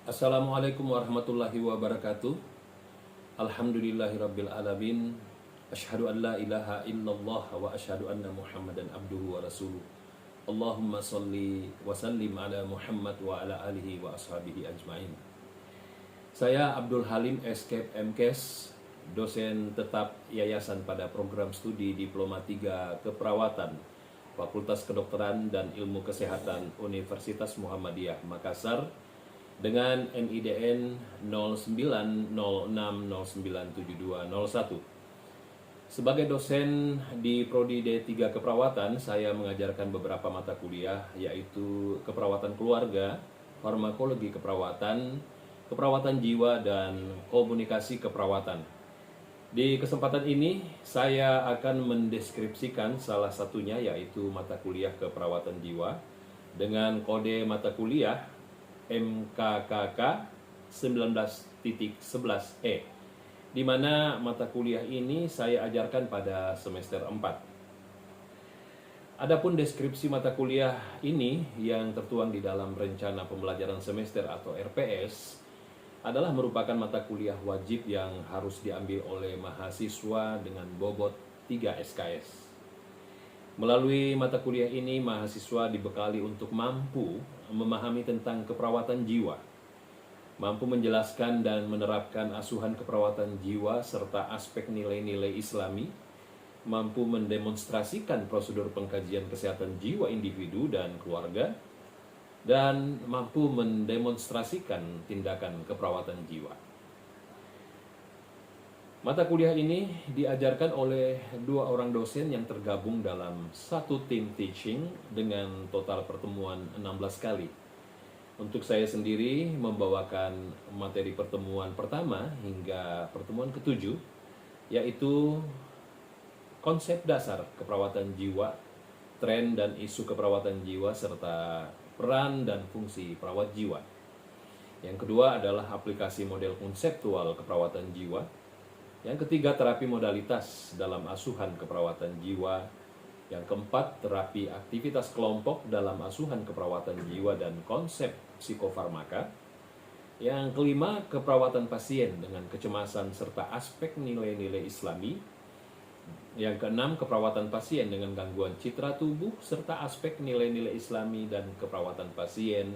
Assalamualaikum warahmatullahi wabarakatuh. Alhamdulillahirabbil alamin. Asyhadu an la ilaha illallah wa asyhadu anna Muhammadan abduhu wa rasuluh. Allahumma shalli wa sallim ala Muhammad wa ala alihi wa ashabihi ajmain. Saya Abdul Halim Escape MKes, dosen tetap yayasan pada program studi Diploma 3 Keperawatan Fakultas Kedokteran dan Ilmu Kesehatan Universitas Muhammadiyah Makassar dengan NIDN 0906097201. Sebagai dosen di Prodi D3 Keperawatan, saya mengajarkan beberapa mata kuliah, yaitu keperawatan keluarga, farmakologi keperawatan, keperawatan jiwa, dan komunikasi keperawatan. Di kesempatan ini, saya akan mendeskripsikan salah satunya, yaitu mata kuliah keperawatan jiwa, dengan kode mata kuliah MKKK 19.11E, di mana mata kuliah ini saya ajarkan pada semester 4. Adapun deskripsi mata kuliah ini yang tertuang di dalam rencana pembelajaran semester atau RPS adalah merupakan mata kuliah wajib yang harus diambil oleh mahasiswa dengan bobot 3 SKS. Melalui mata kuliah ini, mahasiswa dibekali untuk mampu memahami tentang keperawatan jiwa, mampu menjelaskan dan menerapkan asuhan keperawatan jiwa serta aspek nilai-nilai Islami, mampu mendemonstrasikan prosedur pengkajian kesehatan jiwa individu dan keluarga, dan mampu mendemonstrasikan tindakan keperawatan jiwa. Mata kuliah ini diajarkan oleh 2 orang dosen yang tergabung dalam satu tim teaching dengan total pertemuan 16 kali. Untuk saya sendiri membawakan materi pertemuan pertama hingga pertemuan ke-7, yaitu konsep dasar keperawatan jiwa, tren dan isu keperawatan jiwa, serta peran dan fungsi perawat jiwa. Yang kedua adalah aplikasi model konseptual keperawatan jiwa. Yang ketiga, terapi modalitas dalam asuhan keperawatan jiwa. Yang keempat, terapi aktivitas kelompok dalam asuhan keperawatan jiwa dan konsep psikofarmaka. Yang kelima, keperawatan pasien dengan kecemasan serta aspek nilai-nilai Islami. Yang keenam, keperawatan pasien dengan gangguan citra tubuh serta aspek nilai-nilai Islami, dan keperawatan pasien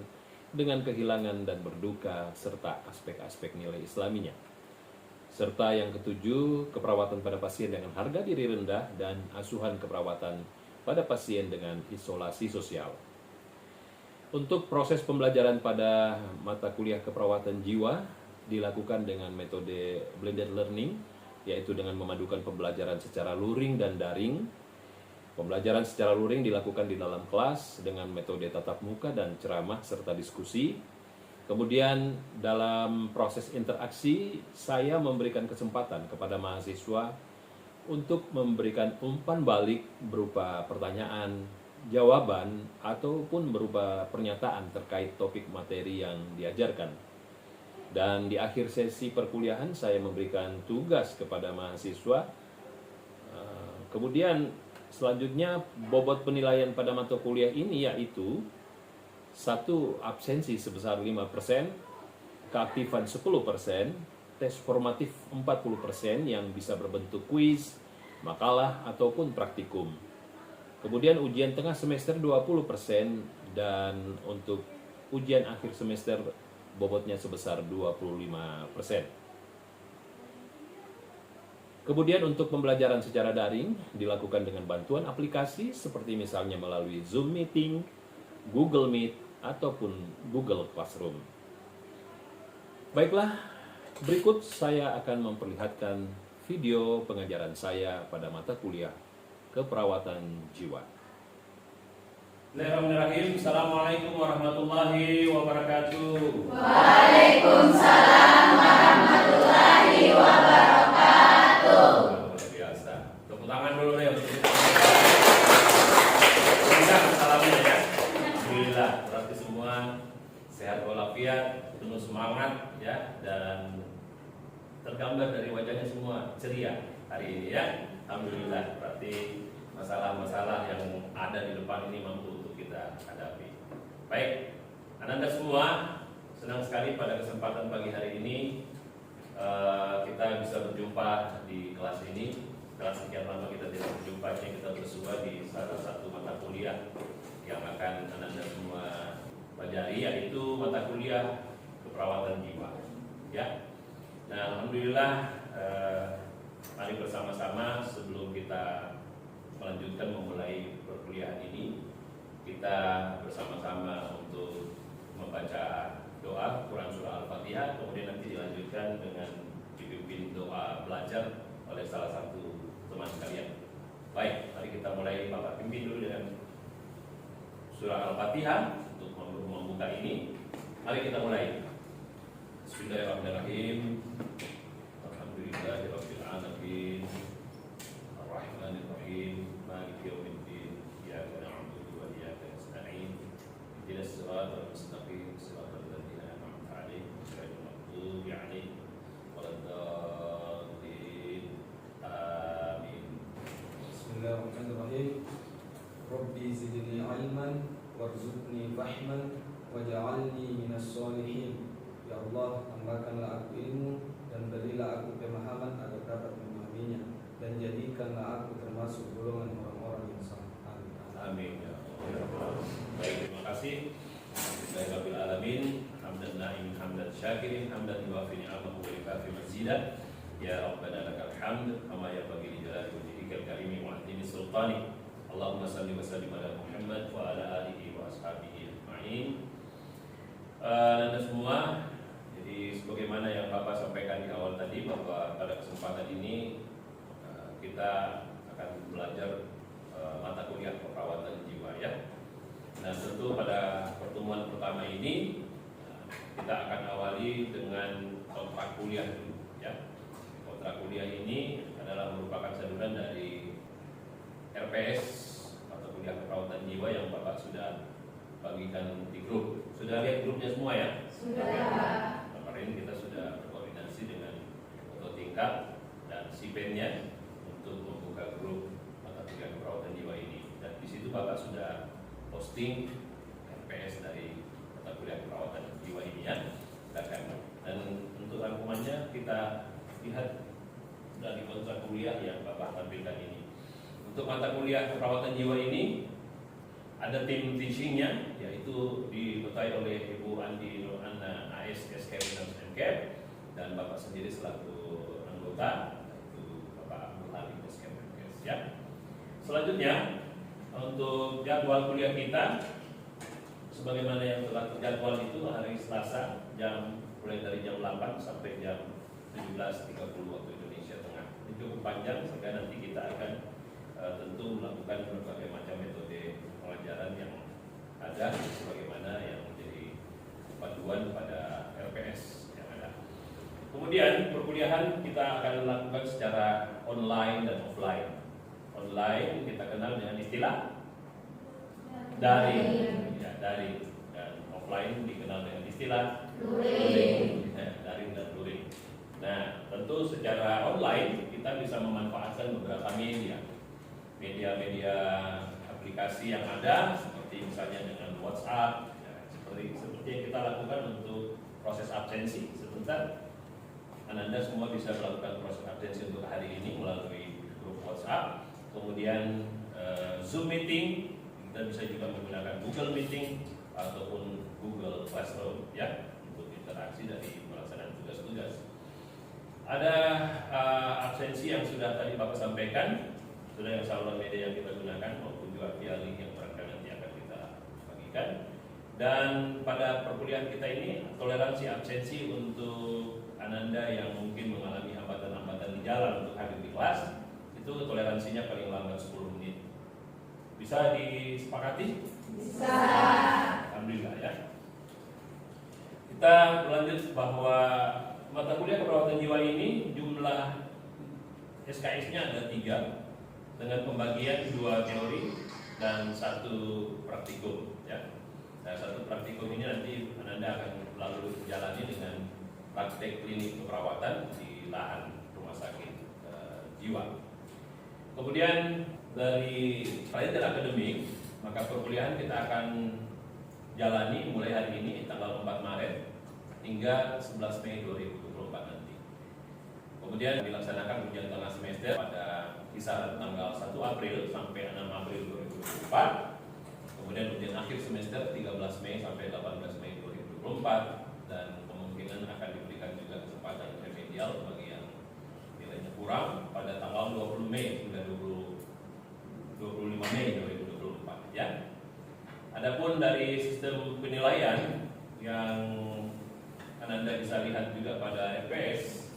dengan kehilangan dan berduka serta aspek-aspek nilai Islaminya. Serta yang ketujuh, keperawatan pada pasien dengan harga diri rendah dan asuhan keperawatan pada pasien dengan isolasi sosial. Untuk proses pembelajaran pada mata kuliah keperawatan jiwa dilakukan dengan metode blended learning, yaitu dengan memadukan pembelajaran secara luring dan daring. Pembelajaran secara luring dilakukan di dalam kelas dengan metode tatap muka dan ceramah serta diskusi. Kemudian dalam proses interaksi, saya memberikan kesempatan kepada mahasiswa untuk memberikan umpan balik berupa pertanyaan, jawaban, ataupun berupa pernyataan terkait topik materi yang diajarkan. Dan di akhir sesi perkuliahan, saya memberikan tugas kepada mahasiswa. Kemudian selanjutnya bobot penilaian pada mata kuliah ini yaitu 1. Absensi sebesar 5%, keaktifan 10%, tes formatif 40% yang bisa berbentuk kuis, makalah, ataupun praktikum. Kemudian ujian tengah semester 20%, dan untuk ujian akhir semester bobotnya sebesar 25%. Kemudian untuk pembelajaran secara daring dilakukan dengan bantuan aplikasi seperti misalnya melalui Zoom Meeting, Google Meet, ataupun Google Classroom. Baiklah, berikut saya akan memperlihatkan video pengajaran saya pada mata kuliah keperawatan jiwa. Bismillahirrahmanirrahim. Assalamualaikum warahmatullahi wabarakatuh. Waalaikumsalam warahmatullahi wabarakatuh. Luar biasa. Tepuk tangan dulu deh. Bisa salamnya ya. Alhamdulillah, berarti semua sehat walafiat, penuh semangat ya, dan tergambar dari wajahnya semua ceria hari ini ya. Alhamdulillah, berarti masalah-masalah yang ada di depan ini mampu untuk kita hadapi. Baik, Ananda semua, senang sekali pada kesempatan pagi hari ini kita bisa berjumpa di kelas ini. Setelah sekian lama kita tidak berjumpa, kita bersua di salah satu mata kuliah yang akan Anda semua pelajari, yaitu mata kuliah keperawatan jiwa. Ya, nah alhamdulillah, mari bersama-sama sebelum kita melanjutkan memulai perkuliahan ini, kita bersama-sama untuk membaca doa Quran Surah Al-Fatihah, kemudian nanti dilanjutkan dengan dipimpin doa belajar oleh salah satu teman sekalian. Baik, mari kita mulai. Bapak pimpin dulu dengan Surah Al-Fatihah untuk membuka ini. Mari kita mulai. Bismillahirrahmanirrahim. Alhamdulillahirabbil alamin. Arrahmanirrahim. Maliki yaumiddin. Iyyaka na'budu wa iyyaka nasta'in. Ihdinas siratal mustaqim. Siratal ladzina an'amta 'alaihim ghairil maghdubi 'alaihim waladdallin. Amin. Bismillahirrahmanirrahim. Rabbi zidni ilman warzuqni fahman waj'alni minas sholihin. Ya Allah, tambahkanlah aku ilmu dan berilah aku pemahaman agar dapat memahaminya, dan jadikanlah aku termasuk golongan orang-orang yang saleh. Amin. Ya Allah. Baik, terima kasih. Alhamdulillahirabbil alamin. Hamdan na'imin hamdan syakirin hamdan yuwafi ni'amahu wa yukafi mazidah. Ya Rabbana lakal hamd kama yanbaghi li jalali wajhikal karimi wa 'azimi sultani. Allahumma salli wa sallim ala Muhammad wa ala alihi wa ashabihi ajma'in. Anda semua, jadi sebagaimana yang Bapak sampaikan di awal tadi, bahwa pada kesempatan ini kita akan belajar mata kuliah keperawatan jiwa, ya. Nah, tentu pada pertemuan pertama ini kita akan awali dengan kontrak kuliah dulu, ya. Kontrak kuliah ini adalah merupakan saluran dari RPS atau kuliah keperawatan jiwa yang Bapak sudah bagikan di grup. Sudah lihat grupnya semua, ya? Sudah. Kemarin kita sudah berkoordinasi dengan ketua tingkat dan sipennya untuk membuka grup mata kuliah keperawatan jiwa ini. Dan di situ Bapak sudah posting RPS dari mata kuliah keperawatan jiwa ini, ya. Dan untuk rangkumannya kita lihat dari kontrak kuliah yang Bapak tampilkan ini. Untuk mata kuliah keperawatan jiwa ini ada tim teachingnya, yaitu diketuai oleh Ibu Andi Nur Anna AS SKM dan Bapak sendiri selaku anggota, yaitu Bapak Abdul Halim SKM, ya. Selanjutnya untuk jadwal kuliah kita, sebagaimana yang telah terjadwal itu hari Selasa mulai dari jam 8 sampai jam 17.30 waktu Indonesia Tengah. Ini cukup panjang sehingga nanti kita akan tentu melakukan berbagai macam metode pengajaran yang ada sebagaimana yang menjadi panduan pada RPS yang ada. Kemudian perkuliahan kita akan lakukan secara online dan offline. Online kita kenal dengan istilah daring, ya, daring, dan offline dikenal dengan istilah luring, daring dan luring. Nah, tentu secara online kita bisa memanfaatkan beberapa media aplikasi yang ada, seperti misalnya dengan WhatsApp, ya, seperti yang kita lakukan untuk proses absensi. Sebentar, Anda semua bisa melakukan proses absensi untuk hari ini melalui grup WhatsApp. Kemudian Zoom meeting, kita bisa juga menggunakan Google Meeting ataupun Google Classroom, ya, untuk interaksi dari pelaksanaan tugas-tugas. Ada absensi yang sudah tadi Bapak sampaikan, sudah yang saluran media yang kita gunakan maupun juga via link yang barangkali nanti akan kita bagikan. Dan pada perkuliahan kita ini, toleransi absensi untuk Ananda yang mungkin mengalami hambatan-hambatan di jalan untuk hadir di kelas, itu toleransinya paling lambat 10 menit. Bisa disepakati? Bisa. Alhamdulillah, ya. Kita berlanjut bahwa mata kuliah keperawatan jiwa ini jumlah SKS-nya ada 3 dengan pembagian 2 teori dan 1 praktikum, ya. Nah, 1 praktikum ini nanti Anda akan lalu jalani dengan praktek klinik keperawatan di lahan rumah sakit jiwa. Kemudian dari kalender akademik, maka perkuliahan kita akan jalani mulai hari ini tanggal 4 Maret hingga 11 Mei 2024 nanti. Kemudian dilaksanakan ujian tengah semester pada kisaran tanggal 1 April sampai 6 April 2024. Kemudian ujian akhir semester 13 Mei sampai 18 Mei 2024, dan kemungkinan akan diberikan juga kesempatan remedial bagi yang nilainya kurang pada tanggal 20 Mei hingga 25 Mei 2024 ya. Adapun dari sistem penilaian yang Anda bisa lihat juga pada FPS,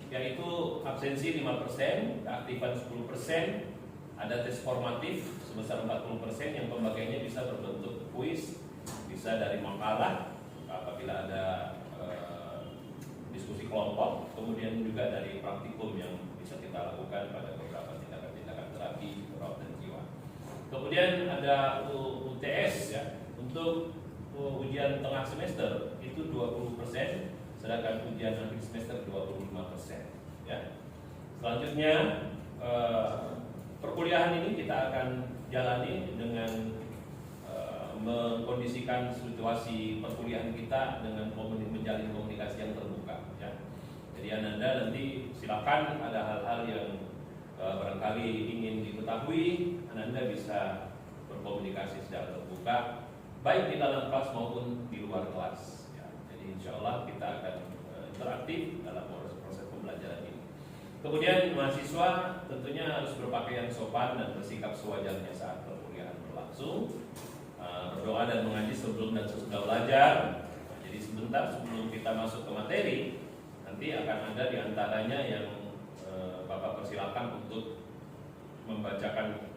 yaitu absensi 5%, keaktifan 10%, ada tes formatif sebesar 40% yang pembagiannya bisa berbentuk kuis, bisa dari makalah apabila ada diskusi kelompok, kemudian juga dari praktikum yang bisa kita lakukan pada beberapa tindakan-tindakan terapi perawatan jiwa. Kemudian ada UTS ya, untuk ujian tengah semester itu 20%, sedangkan ujian akhir semester 25% ya. Selanjutnya perkuliahan ini kita akan jalani dengan mengkondisikan situasi perkuliahan kita dengan menjalin komunikasi yang terbuka ya. Jadi Anda nanti silakan ada hal-hal yang barangkali ingin diketahui, Anda bisa berkomunikasi secara terbuka baik di dalam kelas maupun di luar kelas ya. Jadi insya Allah kita akan interaktif dalam proses pembelajaran ini. Kemudian mahasiswa tentunya harus berpakaian sopan dan bersikap sewajarnya saat perkuliahan berlangsung. Berdoa dan mengaji sebelum dan sesudah belajar. Jadi sebentar sebelum kita masuk ke materi, nanti akan ada diantaranya yang Bapak persilakan untuk membacakan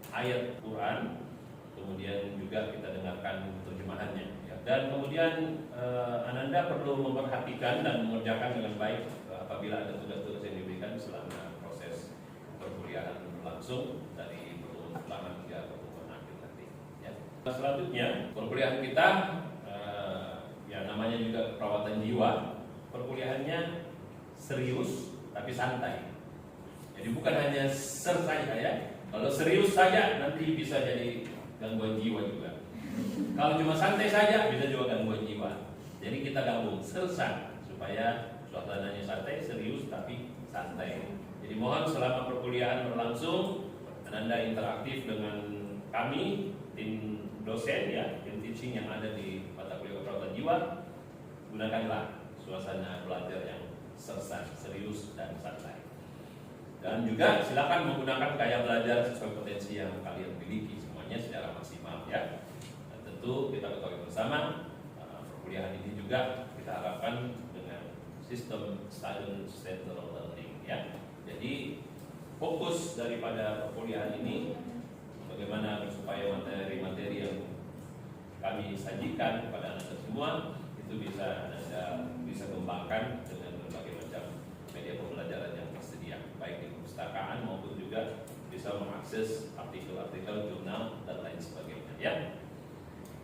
ayat Quran, kemudian juga kita dengarkan terjemahannya ya. Dan kemudian Ananda perlu memperhatikan dan mengerjakan dengan baik apabila ada tugas-tugas yang diberikan selama proses perkuliahan berlangsung dari pertemuan pertama hingga pertemuan akhir nanti ya. Selanjutnya perkuliahan kita ya namanya juga perawatan jiwa, perkuliahannya serius tapi santai. Jadi bukan hanya saja ya. Kalau serius saja nanti bisa jadi gangguan jiwa juga. Kalau cuma santai saja bisa juga gangguan jiwa. Jadi kita gabung sersan supaya suasananya santai, serius tapi santai. Jadi mohon selama perkuliahan berlangsung Anda interaktif dengan kami, tim dosen ya, tim teaching yang ada di mata kuliah keperawatan jiwa. Gunakanlah suasana belajar yang sersan, serius dan santai. Dan juga silakan menggunakan gaya belajar sesuai potensi yang kalian miliki semuanya secara maksimal ya. Dan tentu kita ketahui bersama perkuliahan ini juga kita harapkan dengan sistem student centered learning ya. Jadi fokus daripada perkuliahan ini bagaimana supaya materi-materi yang kami sajikan kepada Anda semua itu bisa Anda bisa kembangkan dengan berbagai macam media pembelajaran yang tersedia, baik di perpustakaan maupun juga bisa mengakses artikel-artikel jurnal dan lain sebagainya ya.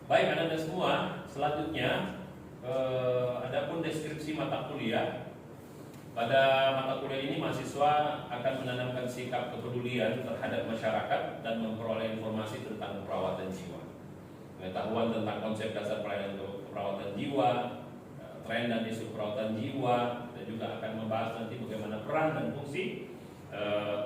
Baik Anda semua, selanjutnya adapun deskripsi mata kuliah. Pada mata kuliah ini mahasiswa akan menanamkan sikap kepedulian terhadap masyarakat dan memperoleh informasi tentang perawatan jiwa, pengetahuan tentang konsep dasar pelayanan keperawatan jiwa, tren dan isu perawatan jiwa, dan juga akan membahas nanti bagaimana peran dan fungsi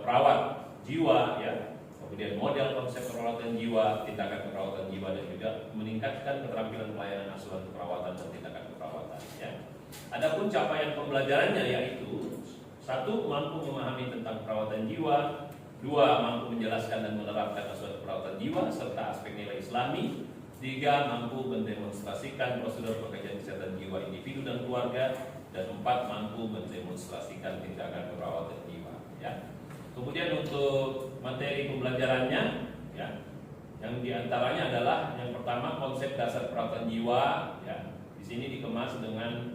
perawat jiwa ya, kemudian model konsep perawatan jiwa, tindakan keperawatan jiwa, dan juga meningkatkan keterampilan pelayanan asuhan keperawatan dan tindakan keperawatan ya. Adapun capaian pembelajarannya yaitu 1. Mampu memahami tentang perawatan jiwa, 2. Mampu menjelaskan dan menerapkan asuhan perawatan jiwa serta aspek nilai Islami, 3. Mampu mendemonstrasikan prosedur pengkajian kesehatan jiwa individu dan keluarga, dan 4. Mampu mendemonstrasikan tindakan perawatan jiwa ya. Kemudian untuk materi pembelajarannya ya, yang diantaranya adalah yang pertama konsep dasar perawatan jiwa ya. Di sini dikemas dengan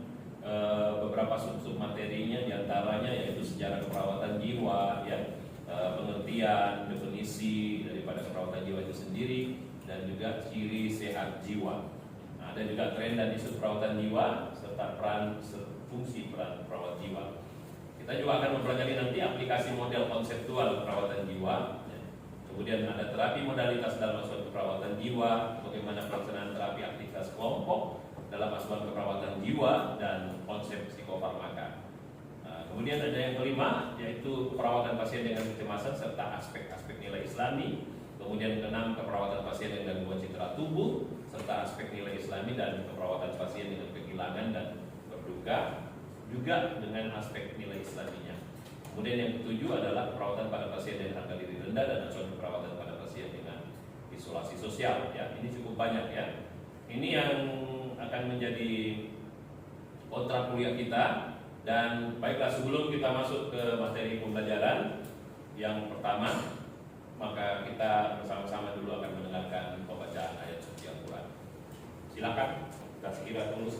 beberapa sub-sub materinya, diantaranya yaitu sejarah keperawatan jiwa ya, pengertian, definisi daripada keperawatan jiwa itu sendiri, dan juga ciri sehat jiwa. Nah, ada juga tren dan isu perawatan jiwa serta peran fungsi peran perawat jiwa. Kita juga akan mempelajari nanti aplikasi model konseptual perawatan jiwa ya. Kemudian ada terapi modalitas dalam suatu perawatan jiwa, bagaimana pelaksanaan terapi aktivitas kelompok, dalam asuhan keperawatan jiwa dan konsep psikofarmaka. Kemudian ada yang kelima, yaitu perawatan pasien dengan kecemasan serta aspek-aspek nilai Islami. Kemudian keenam, keperawatan pasien dengan gangguan cedera tubuh serta aspek nilai Islami, dan keperawatan pasien dengan kehilangan dan berduka juga dengan aspek nilai Islaminya. Kemudian yang ketujuh adalah perawatan pada pasien dengan harga diri rendah dan asuhan perawatan pada pasien dengan isolasi sosial. Ya, ini cukup banyak ya. Ini yang akan menjadi kontrak kuliah kita. Dan baiklah, sebelum kita masuk ke materi pembelajaran yang pertama, maka kita bersama-sama dulu akan mendengarkan pembacaan ayat suci Al-Quran. Silakan, kita sekira tunggu.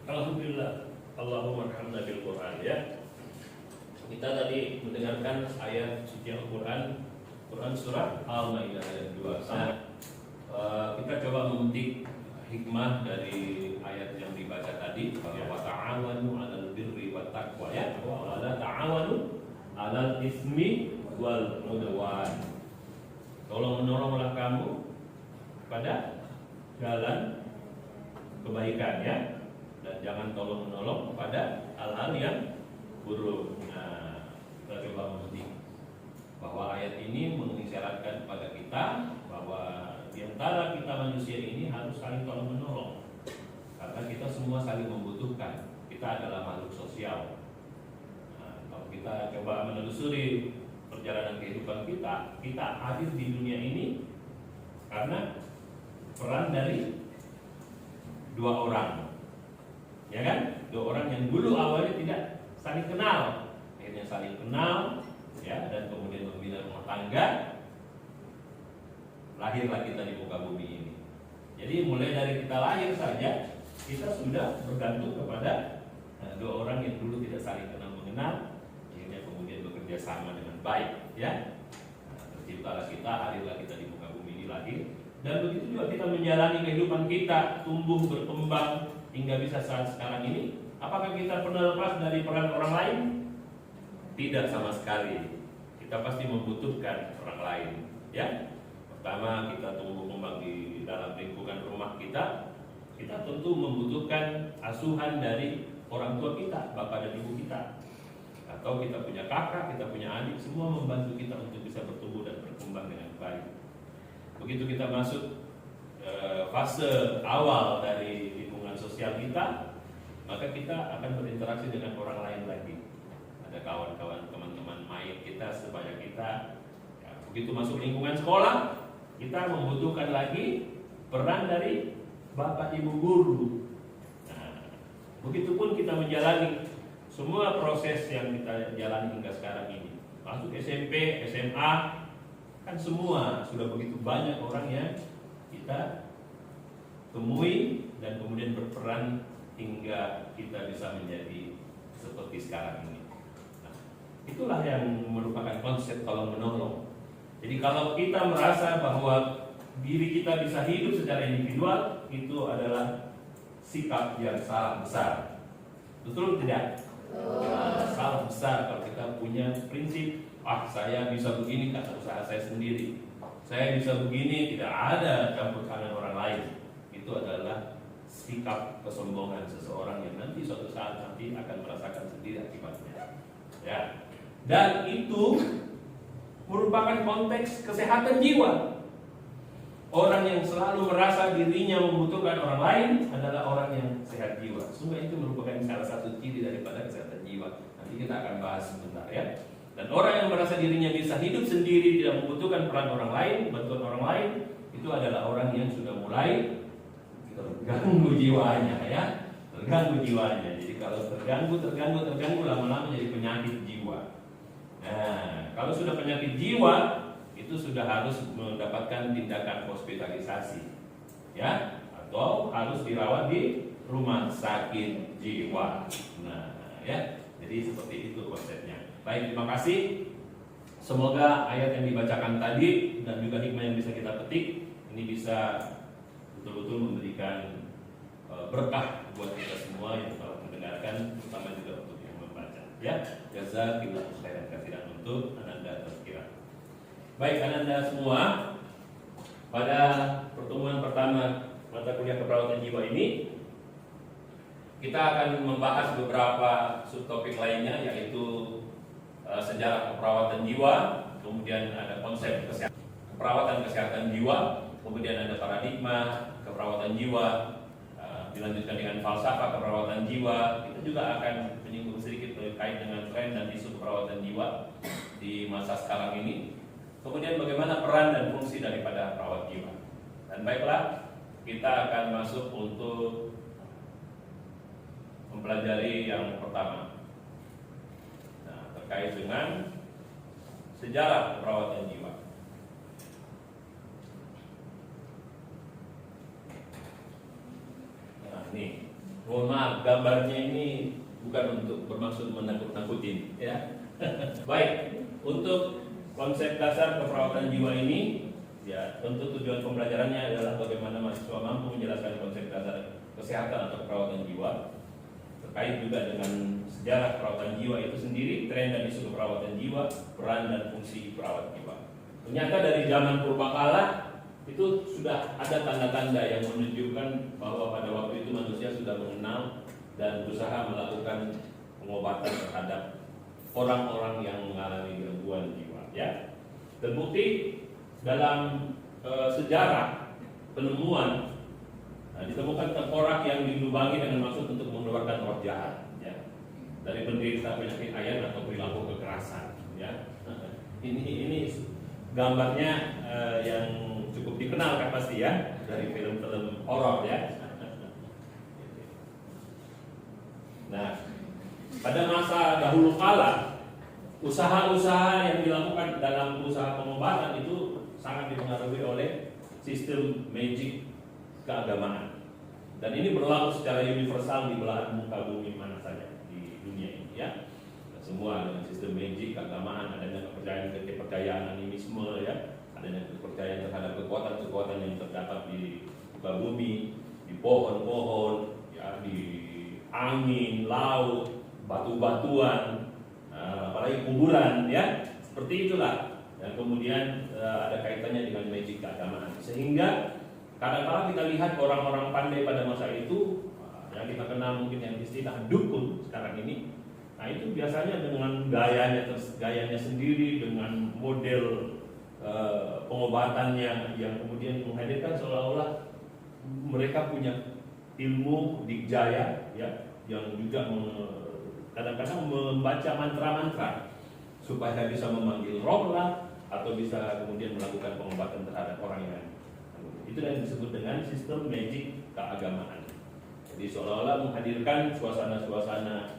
Alhamdulillah, Allahumma hamna bil Quran ya. Kita tadi mendengarkan ayat suci Al-Quran, Quran surah Al-Maidah ayat 2. Kita coba memetik hikmah dari ayat yang dibaca tadi, wa ta'awanu 'alal birri wat taqwa ya, wa la ta'awanu 'alal ismi wal udwan. Tolong menolonglah kamu pada jalan kebaikan ya, dan jangan tolong menolong pada hal-hal yang buruk. Nah, kita coba memetik bahwa ayat ini mengisyaratkan kepada kita bahwa di antara kita manusia ini harus saling tolong menolong, karena kita semua saling membutuhkan. Kita adalah makhluk sosial. Nah, kalau kita coba menelusuri perjalanan kehidupan kita, kita hadir di dunia ini karena peran dari dua orang. Ya kan? Dua orang yang dulu awalnya tidak saling kenal, akhirnya saling kenal, ya, dan kemudian membina rumah tangga. Lahirlah kita di muka bumi ini. Jadi mulai dari kita lahir saja, kita sudah bergantung kepada dua orang yang dulu tidak saling kenal mengenal, akhirnya kemudian bekerja sama dengan baik, ya. Terciptalah kita, hadirlah kita di muka bumi ini lahir, dan begitu juga kita menjalani kehidupan kita, tumbuh berkembang hingga bisa saat sekarang ini. Apakah kita pernah lepas dari peran orang lain? Tidak sama sekali. Kita pasti membutuhkan orang lain, ya. Pertama, kita tumbuh kembang di dalam lingkungan rumah kita. Kita tentu membutuhkan asuhan dari orang tua kita, bapak dan ibu kita. Atau kita punya kakak, kita punya adik, semua membantu kita untuk bisa bertumbuh dan berkembang dengan baik. Begitu kita masuk fase awal dari lingkungan sosial kita, maka kita akan berinteraksi dengan orang lain lagi. ada kawan-kawan teman-teman main kita supaya kita ya, begitu masuk lingkungan sekolah kita membutuhkan lagi peran dari bapak ibu guru. Nah, begitupun kita menjalani semua proses yang kita jalani hingga sekarang ini. Masuk SMP, SMA, kan semua sudah begitu banyak orang yang kita temui dan kemudian berperan hingga kita bisa menjadi seperti sekarang ini. Nah, itulah yang merupakan konsep tolong menolong. Jadi kalau kita merasa bahwa diri kita bisa hidup secara individual, itu adalah sikap yang salah besar. Betul tidak? Salah besar kalau kita punya prinsip, saya bisa begini karena usaha saya sendiri, saya bisa begini tidak ada campur tangan orang lain. Itu adalah sikap kesombongan seseorang yang nanti suatu saat nanti akan merasakan sendiri akibatnya. Ya. Dan itu merupakan konteks kesehatan jiwa. Orang yang selalu merasa dirinya membutuhkan orang lain adalah orang yang sehat jiwa. Sungguh itu merupakan salah satu ciri daripada kesehatan jiwa. Nanti kita akan bahas sebentar ya. Dan orang yang merasa dirinya bisa hidup sendiri, tidak membutuhkan peran orang lain, bantuan orang lain, itu adalah orang yang sudah mulai terganggu jiwanya ya. Terganggu jiwanya. Jadi kalau terganggu lama-lama jadi penyakit jiwa. Nah, kalau sudah penyakit jiwa itu sudah harus mendapatkan tindakan hospitalisasi ya, atau harus dirawat di rumah sakit jiwa. Nah, ya. Jadi seperti itu konsepnya. Baik, terima kasih. Semoga ayat yang dibacakan tadi dan juga hikmah yang bisa kita petik ini bisa betul-betul memberikan berkah buat kita semua yang telah mendengarkan, terutama juga untuk yang membaca. Ya, jazakallahu khairan katsiran untuk Ananda Tazkirah. Baik Ananda semua, pada pertemuan pertama mata kuliah keperawatan jiwa ini kita akan membahas beberapa subtopik lainnya, yaitu sejarah keperawatan jiwa, kemudian ada konsep keperawatan kesehatan jiwa, kemudian ada paradigma keperawatan jiwa, dilanjutkan dengan falsafah keperawatan jiwa. Kita juga akan menyinggung sedikit terkait dengan tren dan isu keperawatan jiwa di masa sekarang ini. Kemudian bagaimana peran dan fungsi daripada perawat jiwa. Dan baiklah, kita akan masuk untuk mempelajari yang pertama. Nah, terkait dengan sejarah keperawatan jiwa. Nah, ini, mohon maaf, gambarnya ini bukan untuk bermaksud menakut-nakutin, ya. Baik, untuk konsep dasar keperawatan jiwa ini, ya, tentu tujuan pembelajarannya adalah bagaimana mahasiswa mampu menjelaskan konsep dasar kesehatan atau keperawatan jiwa, terkait juga dengan sejarah keperawatan jiwa itu sendiri, tren dan isu keperawatan jiwa, peran dan fungsi perawat jiwa. Ternyata dari zaman purbakala itu sudah ada tanda-tanda yang menunjukkan bahwa pada waktu itu manusia sudah mengenal dan berusaha melakukan pengobatan terhadap orang-orang yang mengalami gangguan jiwa. Ya, terbukti dalam sejarah penemuan, ditemukan tengkorak yang dilubangi dengan maksud untuk mengeluarkan roh jahat, ya, dari penderita penyakit ayan atau perilaku kekerasan. Ya, ini gambarnya yang cukup dikenal kan pasti ya dari film-film horor ya. Nah, pada masa dahulu kala, usaha-usaha yang dilakukan dalam usaha pengobatan itu sangat dipengaruhi oleh sistem magic keagamaan. Dan ini berlaku secara universal di belahan muka bumi mana saja di dunia ini ya. Semua dengan sistem magic keagamaan, adanya kepercayaan animisme ya, adanya kepercayaan terhadap kekuatan-kekuatan yang terdapat di muka bumi, di pohon-pohon, ya, di angin, laut, batu-batuan, apalagi kuburan ya, seperti itulah. Dan kemudian ada kaitannya dengan magic keagamaan, sehingga kadang-kadang kita lihat orang-orang pandai pada masa itu yang kita kenal mungkin yang istilah dukun sekarang ini. Nah, itu biasanya dengan gayanya sendiri, dengan model pengobatannya yang kemudian menghadirkan seolah-olah mereka punya ilmu dikjaya ya, yang juga kadang-kadang membaca mantra-mantra supaya bisa memanggil roh lah, atau bisa kemudian melakukan pengobatan terhadap orang yang itu yang disebut dengan sistem magic keagamaan. Jadi seolah-olah menghadirkan suasana-suasana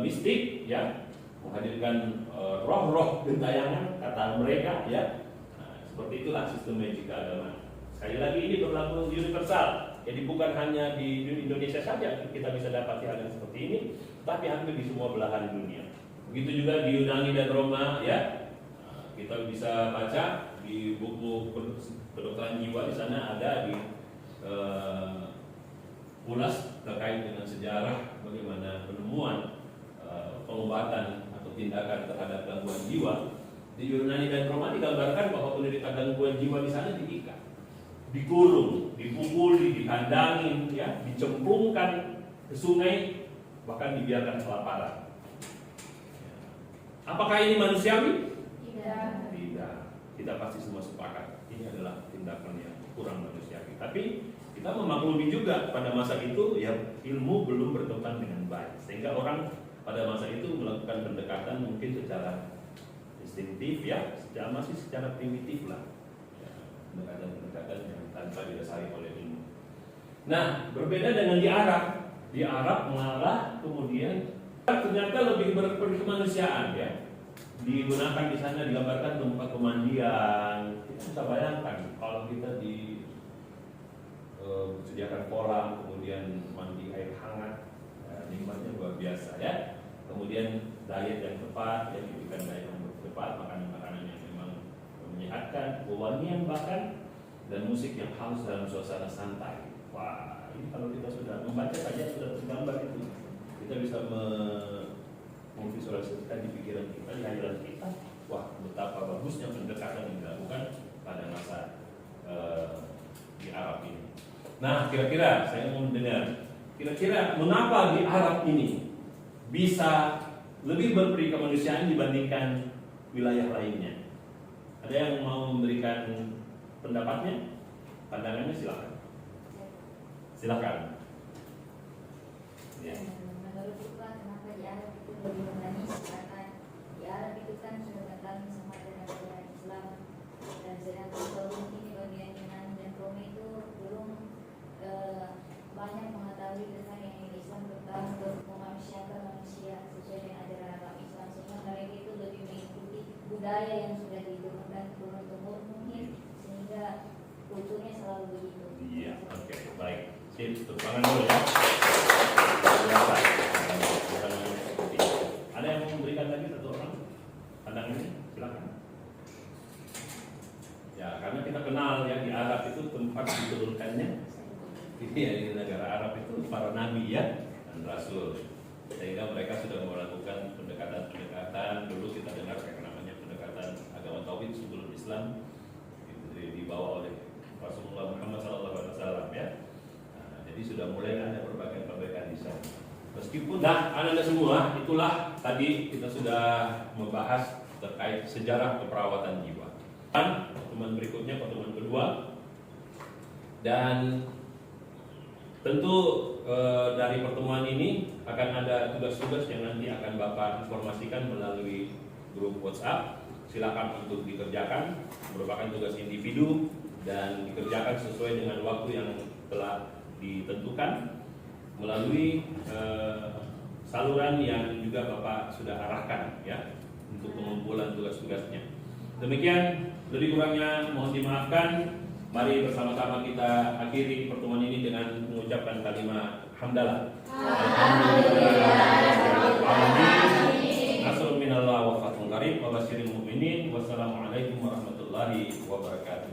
mistik, ya, menghadirkan roh-roh gentayangan kata mereka, ya. Nah, seperti itulah sistem magic keagamaan. Sekali lagi ini berlaku universal. Jadi bukan hanya di Indonesia saja kita bisa dapati hal yang seperti ini, tapi hampir di semua belahan dunia. Begitu juga di Yunani dan Roma, ya. Kita bisa baca di buku kedokteran jiwa, di sana ada di ulas terkait dengan sejarah bagaimana penemuan pengobatan atau tindakan terhadap gangguan jiwa. Di Yunani dan Roma digambarkan bahwa penderita gangguan jiwa di sana diikat, dikurung, dipukuli, dikandangin, ya, dicemplungkan ke sungai, bahkan dibiarkan kelaparan. Apakah ini manusiawi? Tidak. Tidak. Kita pasti semua sepakat ini adalah tindakan yang kurang manusiawi. Tapi kita memaklumi juga pada masa itu, ya, ilmu belum berkembang dengan baik, sehingga orang pada masa itu melakukan pendekatan mungkin secara instingtif, ya, masih secara primitif lah, ya, pendekatan yang tanpa didasari oleh ilmu. Nah, berbeda dengan di Arab. Di Arab malah kemudian ternyata lebih berkemanusiaan, ya. Digunakan di sana, digambarkan tempat pemandian. Kita bisa bayangkan kalau kita sediakan kolam, kemudian mandi air hangat, ya, nikmatnya luar biasa, ya. Kemudian diet yang tepat, ya, diberikan diet yang tepat, makanan-makanan yang memang menyehatkan, wewangian bahkan, dan musik yang halus dalam suasana santai. Wah, ini kalau kita sudah membaca saja sudah tergambar itu. Kita bisa memvisualisasikan di pikiran kita, di hayalan kita. Wah, betapa bagusnya pendekatan yang dilakukan pada masa di Arab ini. Nah, kira-kira saya mau mendengar, kira-kira mengapa di Arab ini bisa lebih berperi kemanusiaan dibandingkan wilayah lainnya? Ada yang mau memberikan pendapatnya? Pandangannya silakan. Silakan. Ya. Menurut Islam, kenapa di Arab itu lebih humanis? Karena di Arab itu kan sudah berkali sama dengan negara Islam, dan sedangkan Saudi ini bagian Yunani dan Romawi itu belum banyak mengetahui tentang yang Islam tentang untuk memanusiakan manusia sesuai dengan ajaran agama Islam, sehingga mereka itu lebih mengikuti budaya yang sudah diturunkan turun temurun mungkin, sehingga kulturnya selalu begitu. Iya, oke, baik. Sip, tepuk tangan dulu, ya. Ada yang mau memberikan lagi satu orang pandangannya? Silakan. Ya, karena kita kenal, ya, di Arab itu tempat diturunkannya. Iya, di negara Arab itu para nabi, ya, dan rasul. Sehingga mereka sudah melakukan pendekatan-pendekatan. Dulu kita dengar yang namanya pendekatan agama tauhid sebelum Islam dibawa oleh Rasulullah Muhammad SAW, ya. Nah, jadi sudah mulai ada berbagai perbaikan di sana. Meskipun, nah, anda semua, itulah tadi kita sudah membahas terkait sejarah keperawatan jiwa. Pertemuan berikutnya, pertemuan kedua, dan tentu dari pertemuan ini akan ada tugas-tugas yang nanti akan Bapak informasikan melalui grup WhatsApp. Silakan untuk dikerjakan, merupakan tugas individu dan dikerjakan sesuai dengan waktu yang telah ditentukan melalui saluran yang juga Bapak sudah arahkan, ya, untuk pengumpulan tugas-tugasnya. Demikian, lebih kurangnya mohon dimaafkan. Mari bersama-sama kita akhiri pertemuan ini dengan mengucapkan kalimat hamdalah. Nasrun minallah wa fathun qarib wa basyiril mu'minin. Wassalamualaikum warahmatullahi wabarakatuh.